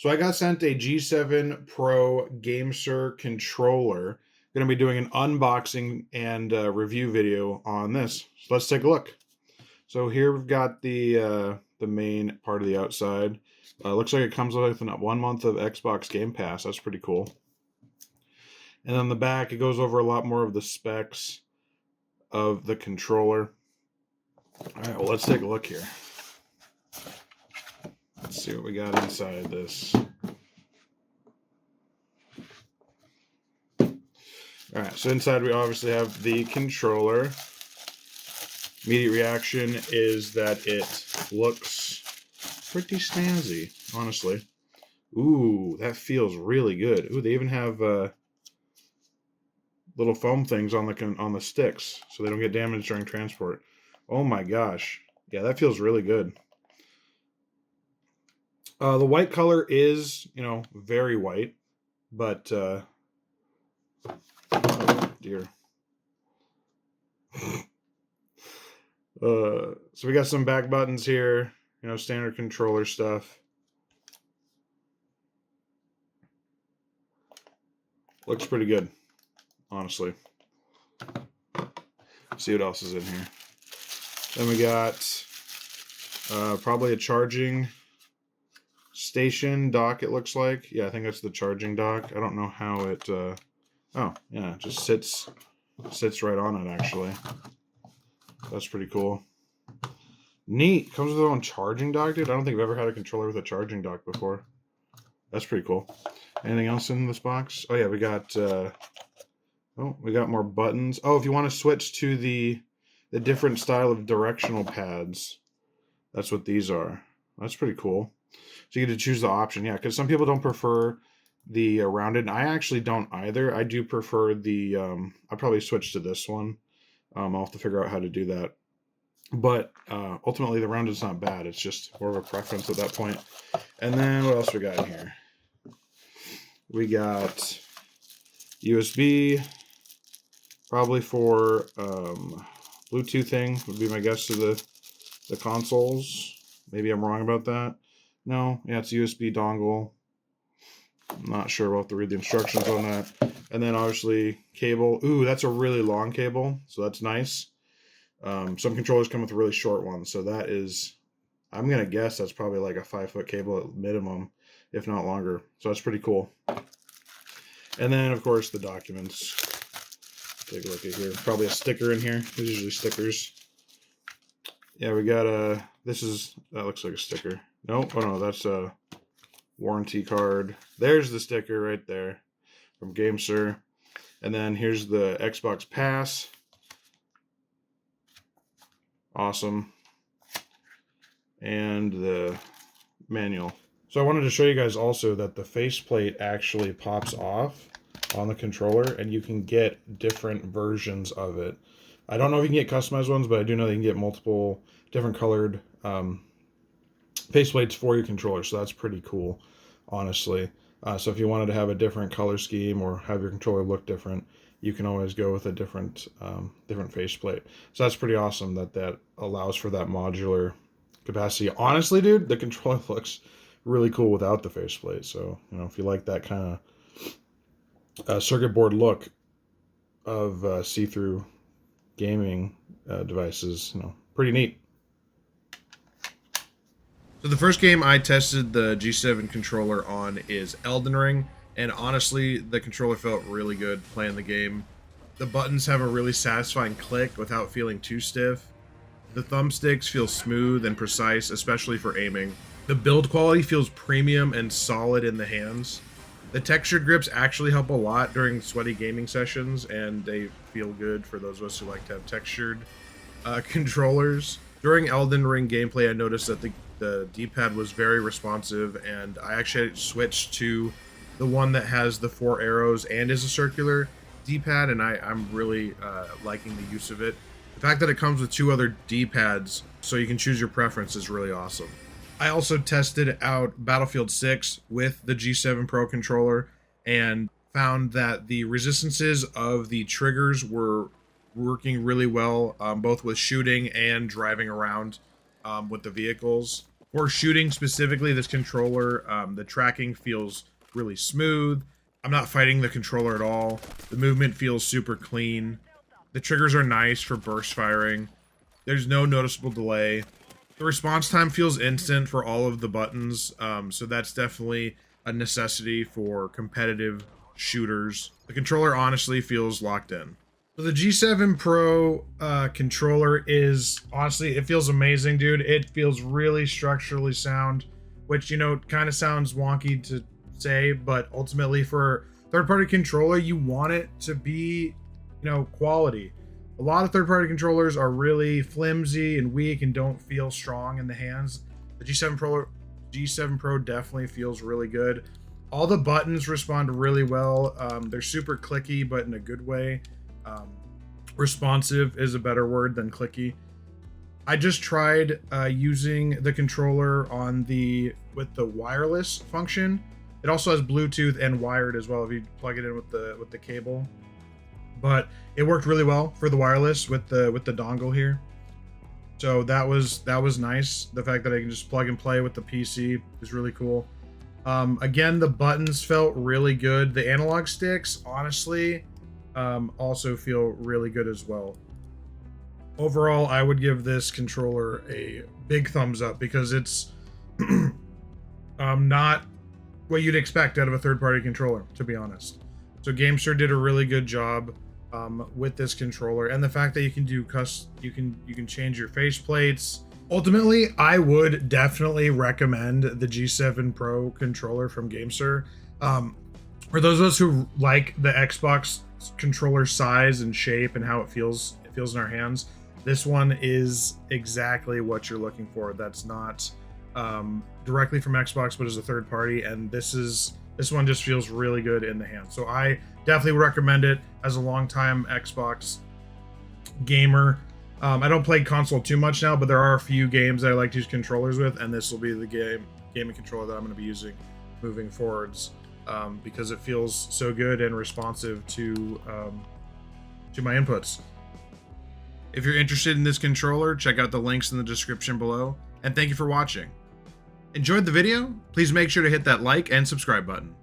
So I got sent a G7 Pro GameSir controller. Going to be doing an unboxing and review video on this. So let's take a look. So here we've got the main part of the outside. Looks like it comes with 1 month of Xbox Game Pass. That's pretty cool. And on the back, it goes over a lot more of the specs of the controller. All right, well, let's take a look here. Let's see what we got inside this. All right, so inside we obviously have the controller. Immediate reaction is that it looks pretty snazzy, honestly. Ooh, that feels really good. Ooh, they even have little foam things on the sticks, so they don't get damaged during transport. Oh my gosh, yeah, that feels really good. The white color is, very white, but oh dear. So we got some back buttons here, standard controller stuff. Looks pretty good, honestly. Let's see what else is in here. Then we got probably a charging station dock, it looks like. Yeah, I think that's the charging dock. I don't know how it oh yeah, it just sits right on it, actually. That's pretty cool. Neat. Comes with its own charging dock, dude. I don't think I've ever had a controller with a charging dock before. That's pretty cool. Anything else in this box? Oh yeah, we got more buttons. Oh, if you want to switch to the different style of directional pads, that's what these are. That's pretty cool. So you get to choose the option, yeah, because some people don't prefer the rounded. I actually don't either. I do prefer the. I'll probably switch to this one. I'll have to figure out how to do that. But ultimately, the rounded is not bad. It's just more of a preference at that point. And then what else we got in here? We got USB, probably for Bluetoothing would be my guess to the consoles. Maybe I'm wrong about that. No, yeah, it's a USB dongle. I'm not sure. We'll have to read the instructions on that. And then obviously cable. Ooh, that's a really long cable, so that's nice. Some controllers come with really short ones, so that is, I'm going to guess that's probably like a 5-foot cable at minimum, if not longer. So that's pretty cool. And then, of course, the documents. Take a look at here. Probably a sticker in here. There's usually stickers. Yeah, we got that looks like a sticker. Nope. Oh no, that's a warranty card. There's the sticker right there from GameSir. And then here's the Xbox Pass. Awesome. And the manual. So I wanted to show you guys also that the faceplate actually pops off on the controller, and you can get different versions of it. I don't know if you can get customized ones, but I do know you can get multiple different colored faceplates for your controller, so that's pretty cool, honestly. So if you wanted to have a different color scheme or have your controller look different, you can always go with a different faceplate. So that's pretty awesome that allows for that modular capacity. Honestly, dude, the controller looks really cool without the faceplate. So, if you like that kind of circuit board look of see-through gaming devices, pretty neat. So the first game I tested the G7 controller on is Elden Ring, and honestly, the controller felt really good playing the game. The buttons have a really satisfying click without feeling too stiff. The thumbsticks feel smooth and precise, especially for aiming. The build quality feels premium and solid in the hands. The textured grips actually help a lot during sweaty gaming sessions, and they feel good for those of us who like to have textured controllers. During Elden Ring gameplay, I noticed that the D-pad was very responsive, and I actually switched to the one that has the 4 arrows and is a circular D-pad, and I'm really liking the use of it. The fact that it comes with 2 other D-pads so you can choose your preference is really awesome. I also tested out Battlefield 6 with the G7 Pro controller and found that the resistances of the triggers were working really well, both with shooting and driving around with the vehicles. For shooting specifically, this controller, the tracking feels really smooth. I'm not fighting the controller at all. The movement feels super clean. The triggers are nice for burst firing. There's no noticeable delay. The response time feels instant for all of the buttons, so that's definitely a necessity for competitive shooters. The controller honestly feels locked in. So the G7 Pro controller is, honestly, it feels amazing, dude. It feels really structurally sound, which, you know, kind of sounds wonky to say, but ultimately for third-party controller, you want it to be, you know, quality. A lot of third-party controllers are really flimsy and weak and don't feel strong in the hands. The G7 Pro definitely feels really good. All the buttons respond really well. They're super clicky, but in a good way. Responsive is a better word than clicky. I just tried using the controller on with the wireless function. It also has Bluetooth and wired as well if you plug it in with the cable. But it worked really well for the wireless with the dongle here. So that was nice. The fact that I can just plug and play with the PC is really cool. Again, the buttons felt really good. The analog sticks, honestly, also feel really good as well. Overall, I would give this controller a big thumbs up because it's not what you'd expect out of a third-party controller, to be honest. So GameSir did a really good job with this controller, and the fact that you can do you can change your faceplates. Ultimately, I would definitely recommend the G7 Pro controller from GameSir. For those of us who like the Xbox controller size and shape and how it feels in our hands, this one is exactly what you're looking for. That's not directly from Xbox, but as a third party, and this one just feels really good in the hand. So I definitely would recommend it as a longtime Xbox gamer. I don't play console too much now, but there are a few games that I like to use controllers with, and this will be the gaming controller that I'm going to be using moving forwards, because it feels so good and responsive to my inputs. If you're interested in this controller, check out the links in the description below, and thank you for watching. Enjoyed the video? Please make sure to hit that like and subscribe button.